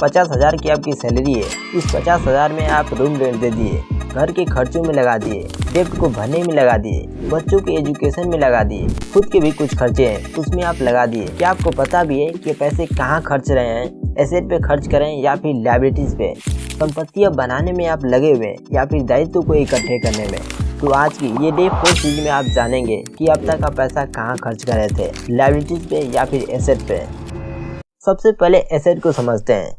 50,000 की आपकी सैलरी है, इस 50,000 में आप रूम रेंट दे दिए, घर के खर्चों में लगा दिए, डेब्ट को भरने में लगा दिए, बच्चों के एजुकेशन में लगा दिए, खुद के भी कुछ खर्चे हैं उसमें आप लगा दिए। क्या आपको पता भी है कि पैसे कहाँ खर्च रहे हैं? एसेट पे खर्च करें या फिर लायबिलिटीज पे? संपत्तियाँ बनाने में आप लगे हुए हैं या फिर दायित्व को इकट्ठे करने में? तो आज की ये डे 4 चीज में आप जानेंगे कि अब तक आप पैसा कहाँ खर्च कर रहे थे, लायबिलिटीज पे या फिर एसेट पे। सबसे पहले एसेट को समझते हैं।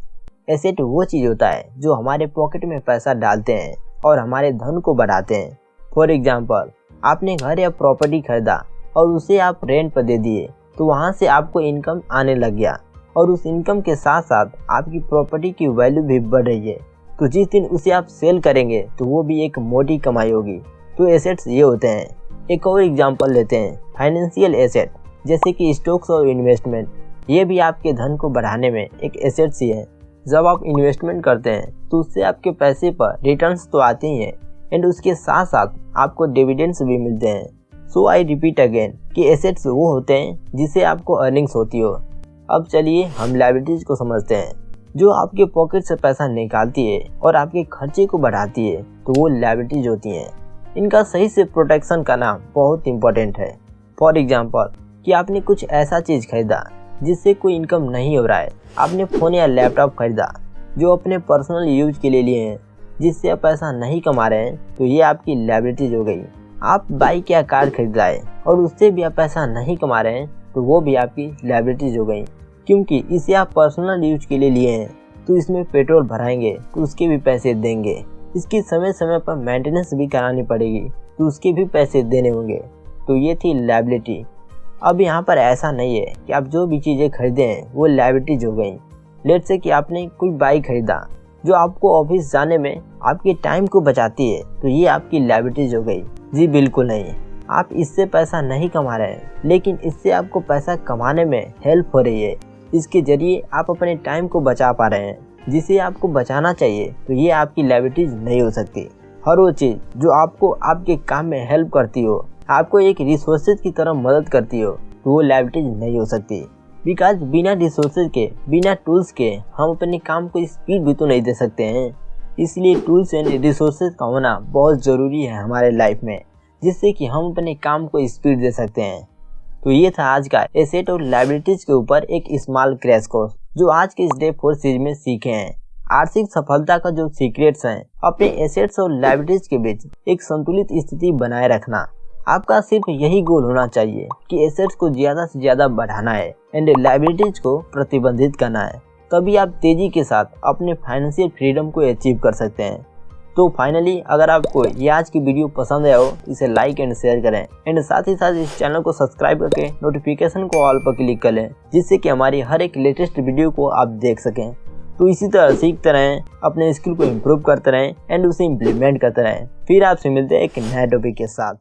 एसेट वो चीज होता है जो हमारे पॉकेट में पैसा डालते हैं और हमारे धन को बढ़ाते हैं। फॉर एग्जाम्पल, आपने घर या प्रॉपर्टी खरीदा और उसे आप रेंट पर दे दिए, तो वहाँ से आपको इनकम आने लग गया और उस इनकम के साथ साथ आपकी प्रॉपर्टी की वैल्यू भी बढ़ रही है। तो जिस दिन उसे आप सेल करेंगे तो वो भी एक मोटी कमाई होगी। तो एसेट्स ये होते हैं। एक और एग्जांपल लेते हैं, फाइनेंशियल एसेट जैसे कि स्टॉक्स और इन्वेस्टमेंट। ये भी आपके धन को बढ़ाने में एक एसेट्स ही है। जब आप इन्वेस्टमेंट करते हैं तो उससे आपके पैसे पर रिटर्न्स तो आते ही हैं एंड उसके साथ साथ आपको डिविडेंड्स भी मिलते हैं। सो आई रिपीट अगेन कि एसेट्स वो होते हैं जिससे आपको अर्निंग्स होती हो। अब चलिए हम लायबिलिटीज को समझते हैं। जो आपके पॉकेट से पैसा निकालती है और आपके खर्चे को बढ़ाती है तो वो लायबिलिटीज होती हैं। इनका सही से प्रोटेक्शन करना बहुत इंपॉर्टेंट है। फॉर एग्जांपल कि आपने कुछ ऐसा चीज़ खरीदा जिससे कोई इनकम नहीं हो रहा है। आपने फ़ोन या लैपटॉप खरीदा जो अपने पर्सनल यूज के लिए लिए हैं, जिससे आप पैसा नहीं कमा रहे हैं, तो ये आपकी लायबिलिटीज हो गई। आप बाइक या कार खरीद लाए और उससे भी आप पैसा नहीं कमा रहे हैं, तो वो भी आपकी लायबिलिटीज हो गई। क्योंकि इसे आप पर्सनल यूज के लिए लिए हैं, तो इसमें पेट्रोल भराएंगे तो उसके भी पैसे देंगे। इसकी समय समय पर मेंटेनेंस भी करानी पड़ेगी तो उसके भी पैसे देने होंगे। तो ये थी लायबिलिटी। अब यहाँ पर ऐसा नहीं है कि आप जो भी चीज़ें खरीदे हैं वो लायबिलिटीज हो गई। लेट्स से कि आपने कोई बाइक खरीदा जो आपको ऑफिस जाने में आपके टाइम को बचाती है, तो ये आपकी लायबिलिटीज हो गई। जी बिल्कुल नहीं, आप इससे पैसा नहीं कमा रहे हैं, लेकिन इससे आपको पैसा कमाने में हेल्प हो रही है। इसके जरिए आप अपने टाइम को बचा पा रहे हैं जिसे आपको बचाना चाहिए, तो ये आपकी लायबिलिटीज नहीं हो सकती। हर वो चीज़ जो आपको आपके काम में हेल्प करती हो, आपको एक रिसोर्सेज की तरह मदद करती हो, तो वो लायबिलिटीज नहीं हो सकती। बिकॉज बिना रिसोर्सेज के, बिना टूल्स के हम अपने काम को स्पीड भी तो नहीं दे सकते हैं। इसलिए टूल्स एंड रिसोर्सेज का होना बहुत ज़रूरी है हमारे लाइफ में, जिससे कि हम अपने काम को स्पीड दे सकते हैं। तो ये था आज का एसेट और लायबिलिटीज के ऊपर एक स्मॉल क्रैश कोर्स, जो आज के इस डे 4 सीरीज में सीखे हैं। आर्थिक सफलता का जो सीक्रेट्स हैं, अपने एसेट्स और लायबिलिटीज के बीच एक संतुलित स्थिति बनाए रखना। आपका सिर्फ यही गोल होना चाहिए कि एसेट्स को ज्यादा से ज्यादा बढ़ाना है एंड लायबिलिटीज को प्रतिबंधित करना है। तभी आप तेजी के साथ अपने फाइनेंशियल फ्रीडम को अचीव कर सकते हैं। तो फाइनली, अगर आपको ये आज की वीडियो पसंद आया हो, इसे लाइक एंड शेयर करें एंड साथ ही साथ इस चैनल को सब्सक्राइब करके नोटिफिकेशन को ऑल पर क्लिक कर लें, जिससे कि हमारी हर एक लेटेस्ट वीडियो को आप देख सकें। तो इसी तरह सीखते रहें, अपने स्किल को इम्प्रूव करते रहें एंड उसे इम्प्लीमेंट करते रहें। फिर आपसे मिलते हैं एक नए टॉपिक के साथ।